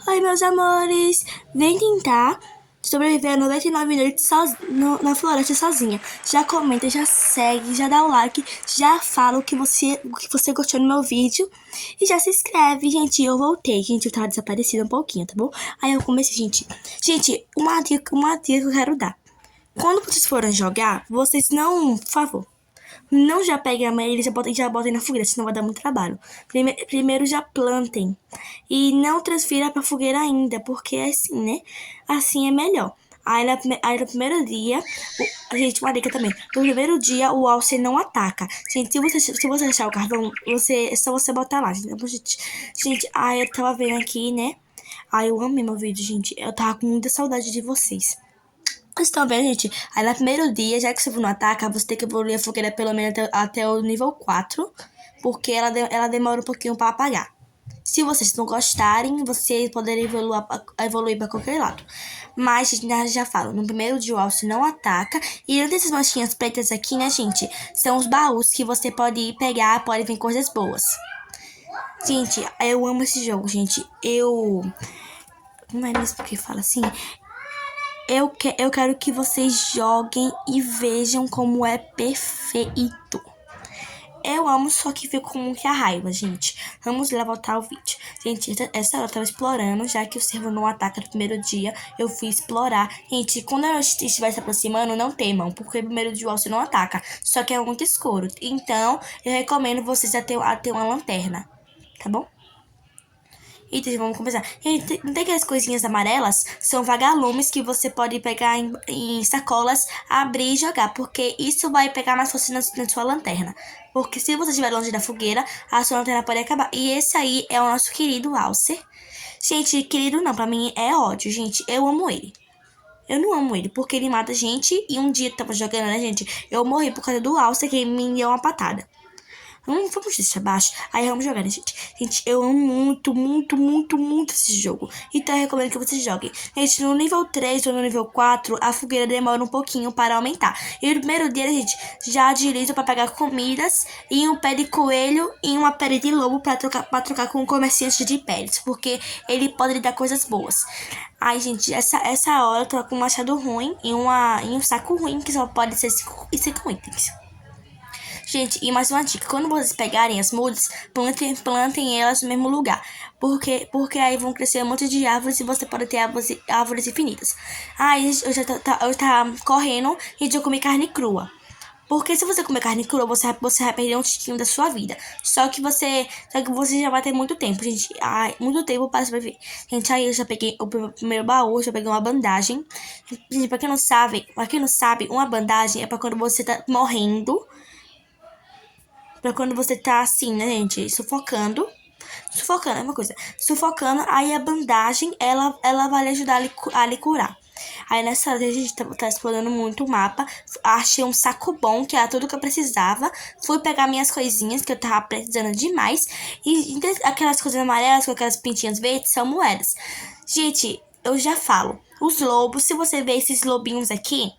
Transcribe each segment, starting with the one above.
Oi, meus amores! Vem tentar sobreviver a 99 noites na floresta sozinha. Já comenta, já segue, já dá o like, já fala o que você gostou no meu vídeo e já se inscreve, gente. Eu voltei, gente, eu tava desaparecida um pouquinho, tá bom? Aí eu comecei, gente. Gente, uma dica que eu quero dar. Quando vocês forem jogar, vocês não, por favor, não já peguem a madeira e já botem na fogueira, senão vai dar muito trabalho. Primeiro já plantem. E não transfira pra fogueira ainda, porque é assim, né? Assim é melhor. Aí no primeiro dia, gente, uma dica também. No primeiro dia, o alce não ataca. Gente, se você achar o carvão, é só você botar lá. Gente, aí eu tava vendo aqui, né? Aí eu amei meu vídeo, gente. Eu tava com muita saudade de vocês. Vocês estão vendo, gente? Aí no primeiro dia, já que você não ataca, você tem que evoluir a fogueira pelo menos até o nível 4, porque ela demora um pouquinho para apagar. Se vocês não gostarem, vocês podem evoluir para qualquer lado. Mas, gente, já falo, no primeiro dia o alce não ataca. E dentro dessas manchinhas pretas aqui, né, gente? São os baús que você pode ir pegar, pode vir coisas boas. Gente, eu amo esse jogo, gente. Como é mesmo que fala assim? Eu quero que vocês joguem e vejam como é perfeito. Eu amo, só que fico com muita raiva, gente. Vamos lá voltar ao vídeo. Gente, essa hora eu tava explorando, já que o servo não ataca no primeiro dia, eu fui explorar. Gente, quando eu estiver se aproximando, não temam, porque no primeiro dia você não ataca, só que é muito escuro. Então, eu recomendo vocês a ter uma lanterna, tá bom? Então, vamos começar. Não tem aquelas coisinhas amarelas? São vagalumes que você pode pegar em sacolas, abrir e jogar. Porque isso vai pegar mais força na sua lanterna. Porque se você estiver longe da fogueira, a sua lanterna pode acabar. E esse aí é o nosso querido Alcer. Gente, querido não, pra mim é ódio, gente. Eu amo ele. Eu não amo ele, porque ele mata gente. E um dia eu tava jogando, né, gente? Eu morri por causa do Alcer, que me deu uma patada. Vamos deixar abaixo. Aí vamos jogar, né, gente? Gente, eu amo muito, muito, muito, muito esse jogo. Então eu recomendo que vocês joguem. Gente, no nível 3 ou no nível 4, a fogueira demora um pouquinho para aumentar. E no primeiro dia, gente, já agiliza para pegar comidas e um pé de coelho e uma pele de lobo para trocar com o comerciante de peles. Porque ele pode lhe dar coisas boas. Ai, gente, essa hora eu tô com um machado ruim e um saco ruim que só pode ser 5 itens. Gente, e mais uma dica. Quando vocês pegarem as mudas, plantem elas no mesmo lugar. Porque aí vão crescer um monte de árvores e você pode ter árvores infinitas. Aí eu tava correndo e eu comi carne crua. Porque se você comer carne crua, você vai perder um tiquinho da sua vida. Só que você já vai ter muito tempo, gente. Ai, muito tempo para sobreviver. Gente, aí eu já peguei o primeiro baú, já peguei uma bandagem. Gente, pra quem não sabe, uma bandagem é pra quando você tá morrendo. Pra quando você tá assim, né, gente? Sufocando. Sufocando é uma coisa. Sufocando, aí a bandagem, ela vai lhe ajudar a lhe curar. Aí nessa hora a gente tá explorando muito o mapa. Achei um saco bom, que era tudo que eu precisava. Fui pegar minhas coisinhas, que eu tava precisando demais. E aquelas coisas amarelas com aquelas pintinhas verdes são moedas. Gente, eu já falo. Os lobos, se você ver esses lobinhos aqui,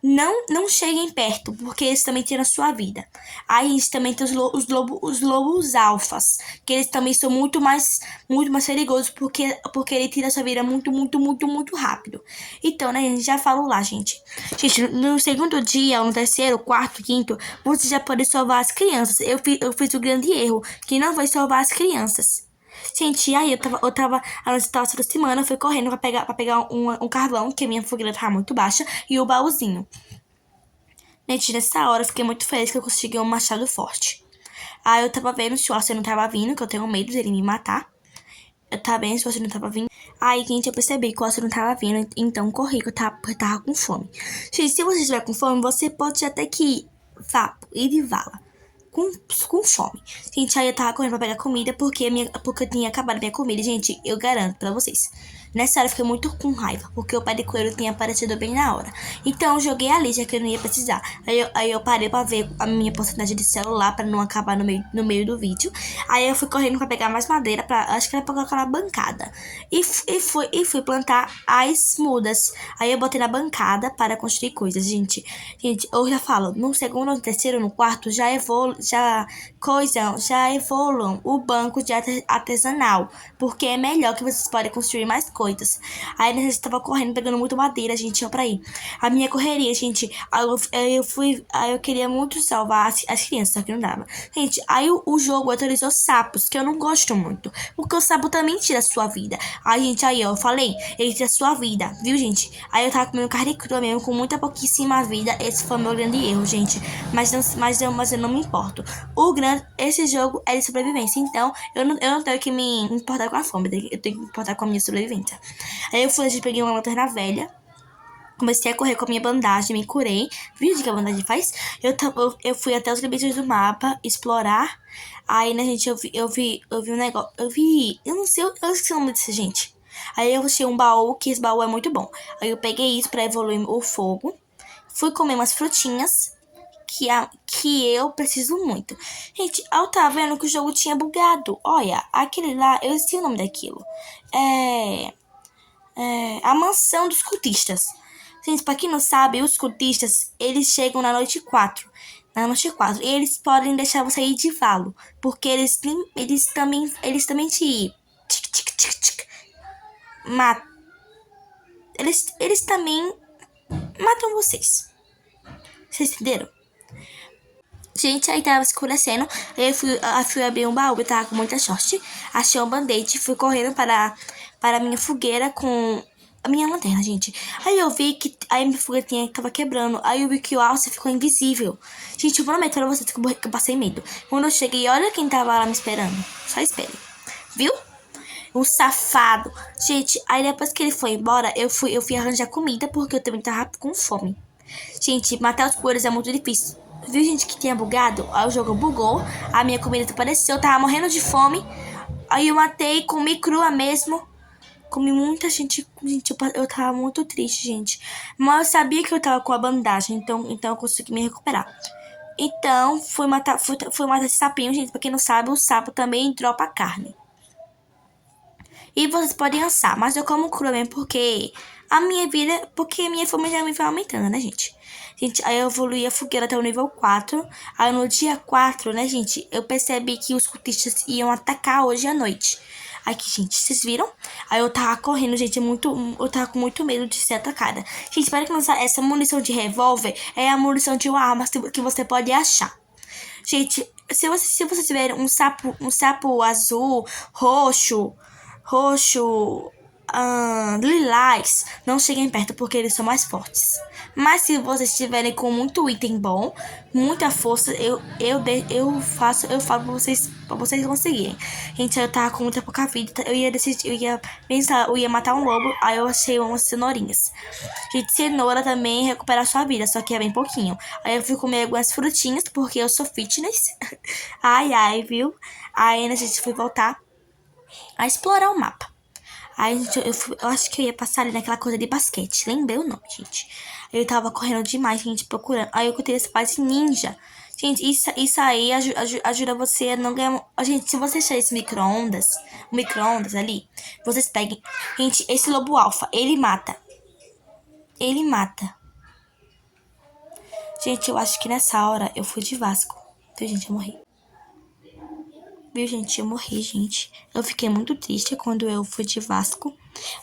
não cheguem perto, porque eles também tiram a sua vida. Aí a gente também tem os lobos alfas, que eles também são muito mais perigosos, porque ele tira a sua vida muito, muito, muito, muito rápido. Então, né, a gente já falou lá, gente. Gente, no segundo dia, no terceiro, quarto, quinto, você já pode salvar as crianças. Eu fiz o grande erro, que não foi salvar as crianças. Gente, aí a noite tava se aproximando, eu fui correndo pra pegar um carvão, que a minha fogueira tava muito baixa, e o baúzinho. Gente, nessa hora eu fiquei muito feliz que eu consegui um machado forte. Aí eu tava vendo se o Alce não tava vindo, que eu tenho medo dele me matar. Eu tava vendo se o Alce não tava vindo. Aí, gente, eu percebi que o Alce não tava vindo, então corri, que eu tava com fome. Gente, se você estiver com fome, você pode até que ir de vala. Com fome. Gente, aí eu tava correndo pra pegar comida porque eu tinha acabado a minha comida. Gente, eu garanto pra vocês. Nessa hora eu fiquei muito com raiva, porque o pé de coelho tinha aparecido bem na hora. Então eu joguei ali, já que eu não ia precisar. Aí eu parei pra ver a minha porcentagem de celular, pra não acabar no meio do vídeo. Aí eu fui correndo pra pegar mais madeira, acho que era pra colocar na bancada. E fui plantar as mudas. Aí eu botei na bancada para construir coisas, gente. Gente, eu já falo, no segundo, no terceiro, no quarto, já coisa, já evoluam o banco de artesanal, porque é melhor que vocês podem construir mais coisas. Aí a gente tava correndo, pegando muito madeira, a gente ia pra ir. A minha correria, gente, aí eu queria muito salvar as crianças, só que não dava. Gente, aí o jogo atualizou sapos, que eu não gosto muito, porque o sapo também tira a sua vida. Aí, gente, aí ó, eu falei, ele tira a sua vida, viu, gente? Aí eu tava comendo carne crua mesmo, com muita pouquíssima vida. Esse foi o meu grande erro, gente. Mas eu não me importo. Esse jogo é de sobrevivência, então eu não tenho que me importar com a fome, eu tenho que me importar com a minha sobrevivência. Aí eu fui, a gente peguei uma lanterna velha, comecei a correr com a minha bandagem, me curei. Viu o que a bandagem faz? Eu fui até os limites do mapa, explorar. Aí, né, gente, eu vi um negócio. Eu não sei, eu esqueci o nome desse, gente. Aí eu achei um baú, que esse baú é muito bom. Aí eu peguei isso pra evoluir o fogo. Fui comer umas frutinhas que eu preciso muito. Gente, eu tava vendo que o jogo tinha bugado. Olha, aquele lá, eu esqueci o nome daquilo. A mansão dos cultistas. Gente, pra quem não sabe, os cultistas, eles chegam na noite 4. Na noite 4. E eles podem deixar você ir de valo. Porque eles também te... matam. Eles também matam vocês. Vocês entenderam? Gente, aí tava escurecendo. Aí eu fui abrir um baú, eu tava com muita sorte. Achei um band-aid, fui correndo para a minha fogueira com a minha lanterna, gente. Aí eu vi que a minha fogueirinha tava quebrando. Aí eu vi que o alce ficou invisível. Gente, eu prometo pra vocês que eu passei medo. Quando eu cheguei, olha quem tava lá me esperando. Só espere. Viu? Um safado. Gente, aí depois que ele foi embora, eu fui arranjar comida, porque eu também tava com fome. Gente, matar os coelhos é muito difícil. Viu, gente, que tinha bugado? Aí o jogo bugou, a minha comida desapareceu, eu tava morrendo de fome. Aí eu matei, comi crua mesmo. Comi muita gente. Gente, eu tava muito triste, gente. Mas eu sabia que eu tava com a bandagem, então eu consegui me recuperar. Então, fui matar esse sapinho, gente. Pra quem não sabe, o sapo também dropa carne. E vocês podem assar, mas eu como cru mesmo porque a minha fome já me vai aumentando, né, gente? Gente, aí eu evoluí a fogueira até o nível 4. Aí no dia 4, né, gente, eu percebi que os cultistas iam atacar hoje à noite. Aqui, gente, vocês viram? Aí eu tava correndo, gente, eu tava com muito medo de ser atacada. Gente, para que não sabe, essa munição de revólver é a munição de uma arma que você pode achar. Gente, se você tiver um sapo azul, roxo, lilás, não cheguem perto porque eles são mais fortes. Mas se vocês estiverem com muito item bom, muita força, eu falo pra vocês conseguirem. Gente, eu tava com muita pouca vida, eu ia pensar, eu ia matar um lobo, aí eu achei umas cenourinhas. Gente, cenoura também recupera a sua vida, só que é bem pouquinho. Aí eu fui comer algumas frutinhas, porque eu sou fitness. Ai, viu? Aí a gente foi voltar a explorar o mapa. Aí eu acho que eu ia passar ali naquela coisa de basquete. Lembrei o nome, gente. Eu tava correndo demais, gente, procurando. Aí eu encontrei esse base ninja. Gente, isso aí ajuda você a não ganhar. Gente, se você achar esse o micro-ondas ali, vocês peguem. Gente, esse lobo alfa, ele mata. Ele mata. Gente, eu acho que nessa hora eu fui de Vasco. Viu, gente? Eu morri. Viu, gente? Eu morri, gente. Eu fiquei muito triste quando eu fui de Vasco.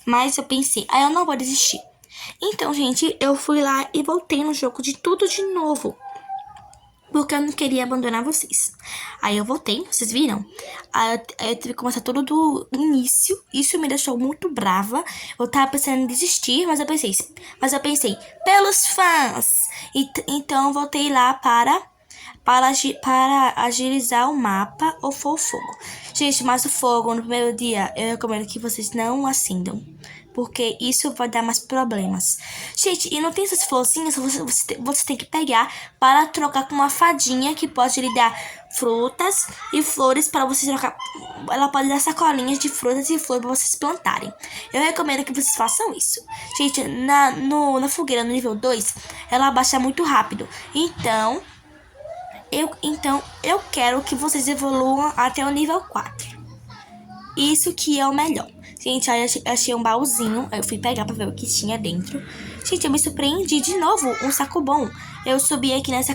Mas eu pensei, eu não vou desistir. Então, gente, eu fui lá e voltei no jogo de tudo de novo. Porque eu não queria abandonar vocês. Aí eu voltei, vocês viram? Aí eu tive que começar tudo do início. Isso me deixou muito brava. Eu tava pensando em desistir, mas eu pensei, pelos fãs. Então eu voltei lá para agilizar o mapa ou for o fogo. Gente, mas o fogo no primeiro dia, eu recomendo que vocês não acendam. Porque isso vai dar mais problemas. Gente, e não tem essas florzinhas, você tem que pegar para trocar com uma fadinha que pode lhe dar frutas e flores para você trocar. Ela pode dar sacolinhas de frutas e flores para vocês plantarem. Eu recomendo que vocês façam isso. Gente, na fogueira no nível 2, ela abaixa muito rápido. Então eu quero que vocês evoluam até o nível 4. Isso que é o melhor. Gente, aí eu achei um baúzinho. Aí eu fui pegar pra ver o que tinha dentro. Gente, eu me surpreendi de novo. Um saco bom. Eu subi aqui nessa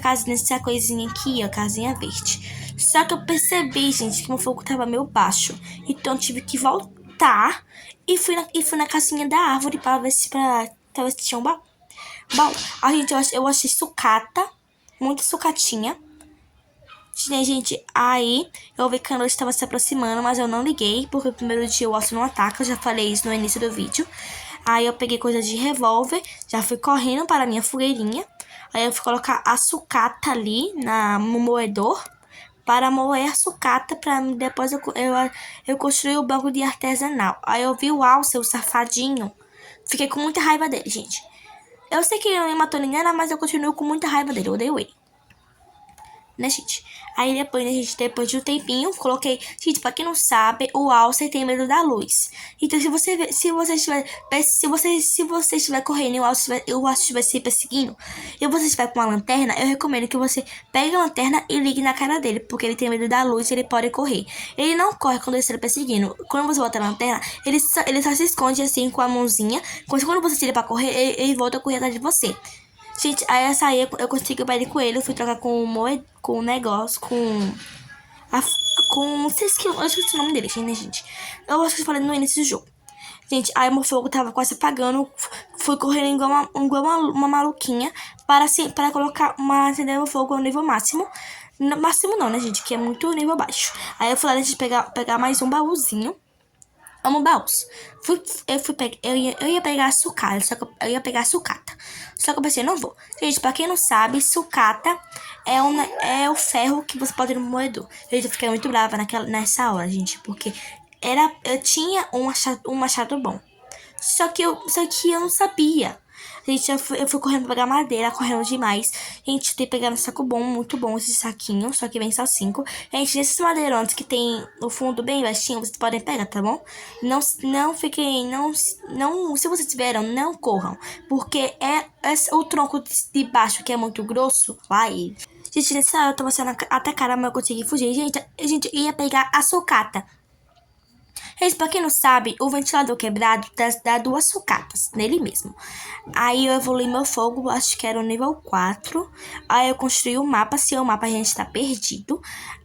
coisinha aqui, ó. Casinha verde. Só que eu percebi, gente, que meu fogo tava meio baixo. Então eu tive que voltar e fui na casinha da árvore pra ver se tinha um baú. Gente, eu achei sucata, muita sucatinha. Gente, aí eu vi que a noite estava se aproximando, mas eu não liguei, porque o primeiro dia o osso não ataca, eu já falei isso no início do vídeo. Aí eu peguei coisa de revólver, já fui correndo para a minha fogueirinha. Aí eu fui colocar a sucata ali no moedor, para moer a sucata, para depois eu construir o banco de artesanal. Aí eu vi o Alce, o safadinho, fiquei com muita raiva dele, gente. Eu sei que ele não me matou ninguém, mas eu continuo com muita raiva dele, eu odeio ele. Né, gente? Aí depois, né, gente, depois de um tempinho, coloquei... Gente, pra quem não sabe, o Alce tem medo da luz. Então, se você estiver correndo e o Alce estiver se perseguindo, e você estiver com uma lanterna, eu recomendo que você pegue a lanterna e ligue na cara dele, porque ele tem medo da luz e ele pode correr. Ele não corre quando ele está perseguindo. Quando você bota a lanterna, ele só se esconde assim com a mãozinha. Quando você tira pra correr, ele volta a correr atrás de você. Gente, aí essa aí eu consegui pedir com ele, eu fui trocar com com o negócio, não sei se eu esqueci o nome dele, gente. Eu acho que eu falei no início do jogo. Gente, aí meu fogo tava quase apagando, fui correndo igual uma maluquinha para colocar acender meu fogo ao nível máximo. Máximo não, né, gente, que é muito nível baixo. Aí eu falei, deixa eu pegar mais um baúzinho. Amo baús. Eu ia pegar sucata, eu ia pegar sucata. Só que eu pensei, não vou. Gente, pra quem não sabe, sucata é o ferro que você pode ir no moedor. Eu fiquei muito brava nessa hora, gente, porque eu tinha um machado bom. Só que eu não sabia. Gente, eu fui correndo pra pegar madeira, correndo demais. Gente, tem que pegar um saco bom, muito bom esse saquinho, só que vem só 5. Gente, nesses madeirantes que tem o fundo bem baixinho, vocês podem pegar, tá bom? Não fiquem, se vocês tiveram, não corram. Porque o tronco de baixo, que é muito grosso, lá ele. Gente, nessa hora eu tava sendo atacada, mas eu consegui fugir. Gente, a gente ia pegar a sucata. Gente, pra quem não sabe, o ventilador quebrado dá 2 sucatas nele mesmo. Aí eu evolui meu fogo, acho que era o nível 4. Aí eu construí o mapa, se o mapa a gente tá perdido.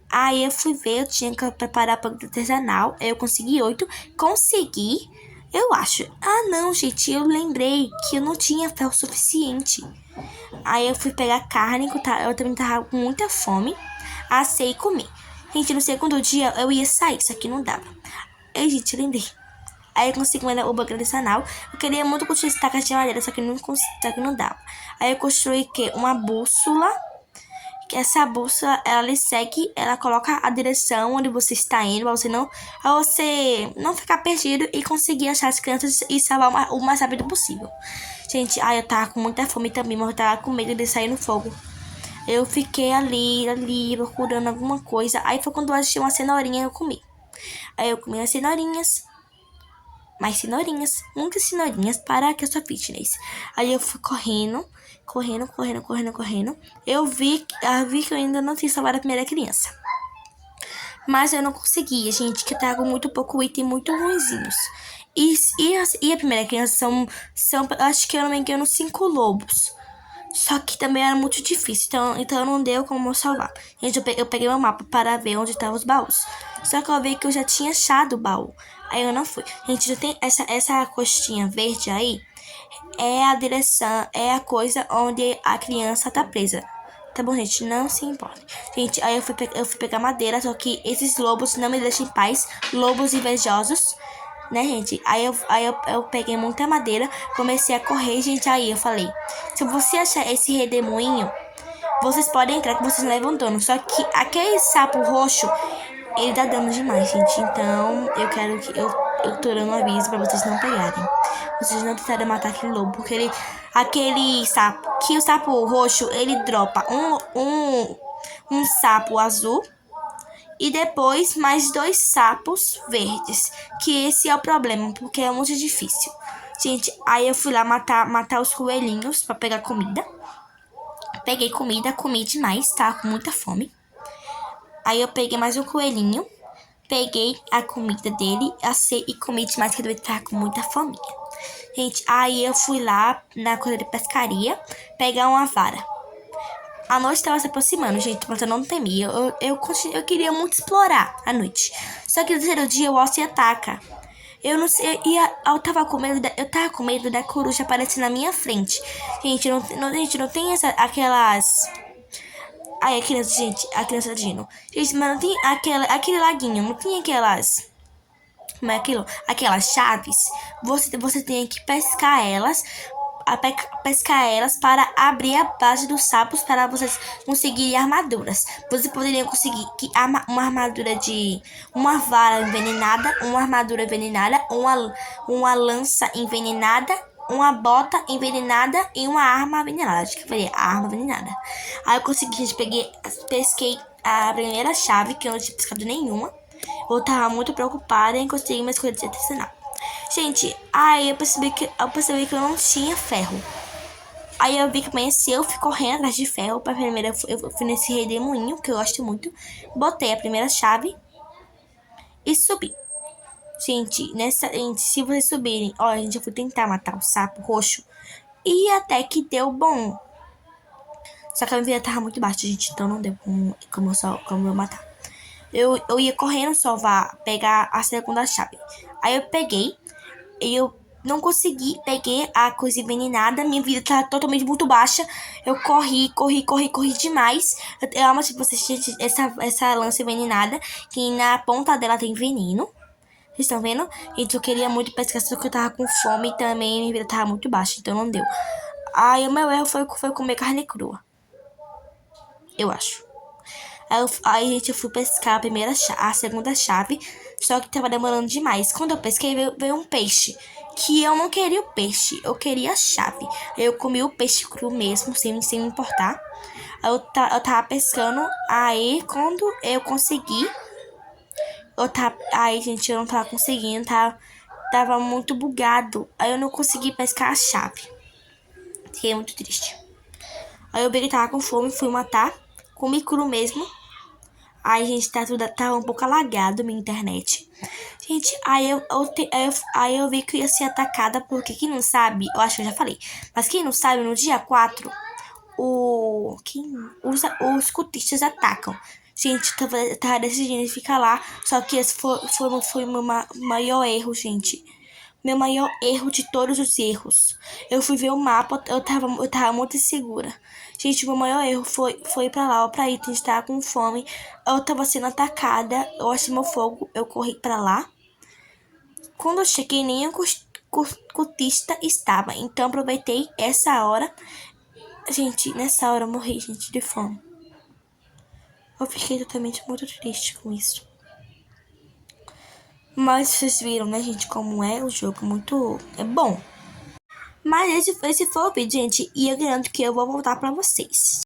Aí eu fui ver, eu tinha que preparar para o artesanal. Aí eu consegui 8. Consegui, eu acho. Ah, não, gente, eu lembrei que eu não tinha ferro suficiente. Aí eu fui pegar carne, eu também tava com muita fome. Assei e comi. Gente, no segundo dia eu ia sair, só que não dava. Aí, gente, lembrei. Aí eu consegui o banco artesanal. Eu queria muito construir esse taca de madeira, só que não dava. Aí eu construí uma bússola. Que essa bússola, ela lhe segue, ela coloca a direção onde você está indo, pra você não ficar perdido e conseguir achar as crianças e salvar o mais rápido possível. Gente, aí eu tava com muita fome também, mas eu tava com medo de sair no fogo. Eu fiquei ali, procurando alguma coisa. Aí foi quando eu achei uma cenourinha e eu comi. Aí eu comi as cenourinhas, mais cenourinhas, muitas cenourinhas para que eu sou fitness. Aí eu fui correndo. Eu vi que eu ainda não tinha salvado a primeira criança. Mas eu não conseguia, gente, que eu tava com muito pouco item, muito ruinzinhos. E a primeira criança são, acho que eu não me engano, 5 lobos. Só que também era muito difícil, então não deu como eu salvar. Gente, eu peguei meu mapa para ver onde estavam os baús. Só que eu vi que eu já tinha achado o baú. Aí eu não fui. Gente, já tem essa costinha verde aí. É a direção, é a coisa onde a criança tá presa. Tá bom, gente? Não se importe. Gente, aí eu fui pegar madeira, só que esses lobos não me deixam em paz. Lobos invejosos. Né, gente? Aí eu peguei muita madeira, comecei a correr, gente. Aí eu falei: se você achar esse redemoinho, vocês podem entrar que vocês levam dano. Só que aquele sapo roxo, ele dá dano demais, gente. Então eu quero que eu tô dando um aviso pra vocês não pegarem. Vocês não tentarem matar aquele lobo, porque aquele sapo, que o sapo roxo, ele dropa um sapo azul. E depois mais 2 sapos verdes. Que esse é o problema, porque é muito difícil. Gente, aí eu fui lá matar os coelhinhos pra pegar comida. Peguei comida, comi demais, tava com muita fome. Aí eu peguei mais um coelhinho. Peguei a comida dele, assei e comi demais, que ele tava com muita fome. Gente, aí eu fui lá na coisa de pescaria pegar uma vara. A noite estava se aproximando, gente, mas eu não temia. Eu queria muito explorar a noite. Só que no terceiro dia o Ossie ataca. Eu não sei, eu tava com medo da coruja aparecer na minha frente. Gente, não tem aquelas. Ai, a criança Dino. Gente, mas não tem aquele laguinho, não tem aquelas. Como é aquilo? Aquelas chaves. Você tem que pescar elas. Pescar elas para abrir a base dos sapos para vocês conseguirem armaduras. Você poderia conseguir uma armadura de uma vara envenenada, uma armadura envenenada, uma lança envenenada, uma bota envenenada e uma arma envenenada. Acho que foi a arma envenenada. Aí eu consegui, gente, pesquei a primeira chave, que eu não tinha pescado nenhuma. Eu tava muito preocupada em conseguir uma escolha de artesanal. Gente, aí eu percebi que eu não tinha ferro. Aí eu vi que amanheceu, eu fui correndo atrás de ferro. Pra primeira, eu fui nesse redemoinho, que eu gosto muito. Botei a primeira chave e subi. Gente, se vocês subirem, ó, gente, eu fui tentar matar o sapo roxo. E até que deu bom. Só que a minha vida tava muito baixa, gente, então não deu como eu matar. Eu ia correndo pegar a segunda chave. Aí eu peguei, eu não consegui, peguei a coisa envenenada, minha vida tá totalmente muito baixa. Eu corri demais. Eu amo, tipo, essa lança envenenada, que na ponta dela tem veneno. Vocês estão vendo? Gente, eu queria muito pescar, só que eu tava com fome e também minha vida tava muito baixa, então não deu. Aí o meu erro foi comer carne crua. Eu acho. Aí, gente, eu fui pescar a segunda chave, só que tava demorando demais. Quando eu pesquei, veio um peixe. Que eu não queria o peixe, eu queria a chave. Eu comi o peixe cru mesmo, sem me importar. Eu tava pescando, aí quando eu consegui, aí, gente, eu não tava conseguindo, tava muito bugado. Aí eu não consegui pescar a chave. Fiquei muito triste. Aí eu vi que tava com fome, fui matar, comi cru mesmo. Aí, gente, tava um pouco alagado minha internet. Gente, aí eu vi que eu ia ser atacada, porque quem não sabe, eu acho que eu já falei, mas quem não sabe, no dia 4 os cultistas atacam. Gente, tava decidindo ficar lá, só que esse foi o meu maior erro, gente. Meu maior erro de todos os erros. Eu fui ver o mapa, eu tava muito insegura. Gente, meu maior erro foi ir pra lá, ó, pra item, estar com fome. Eu tava sendo atacada, eu achei meu fogo, eu corri pra lá. Quando eu cheguei, nem o cultista estava, então aproveitei essa hora. Gente, nessa hora eu morri, gente, de fome. Eu fiquei totalmente muito triste com isso. Mas vocês viram, né, gente, como é o jogo, é bom. Mas esse foi o vídeo, gente, e eu garanto que eu vou voltar pra vocês.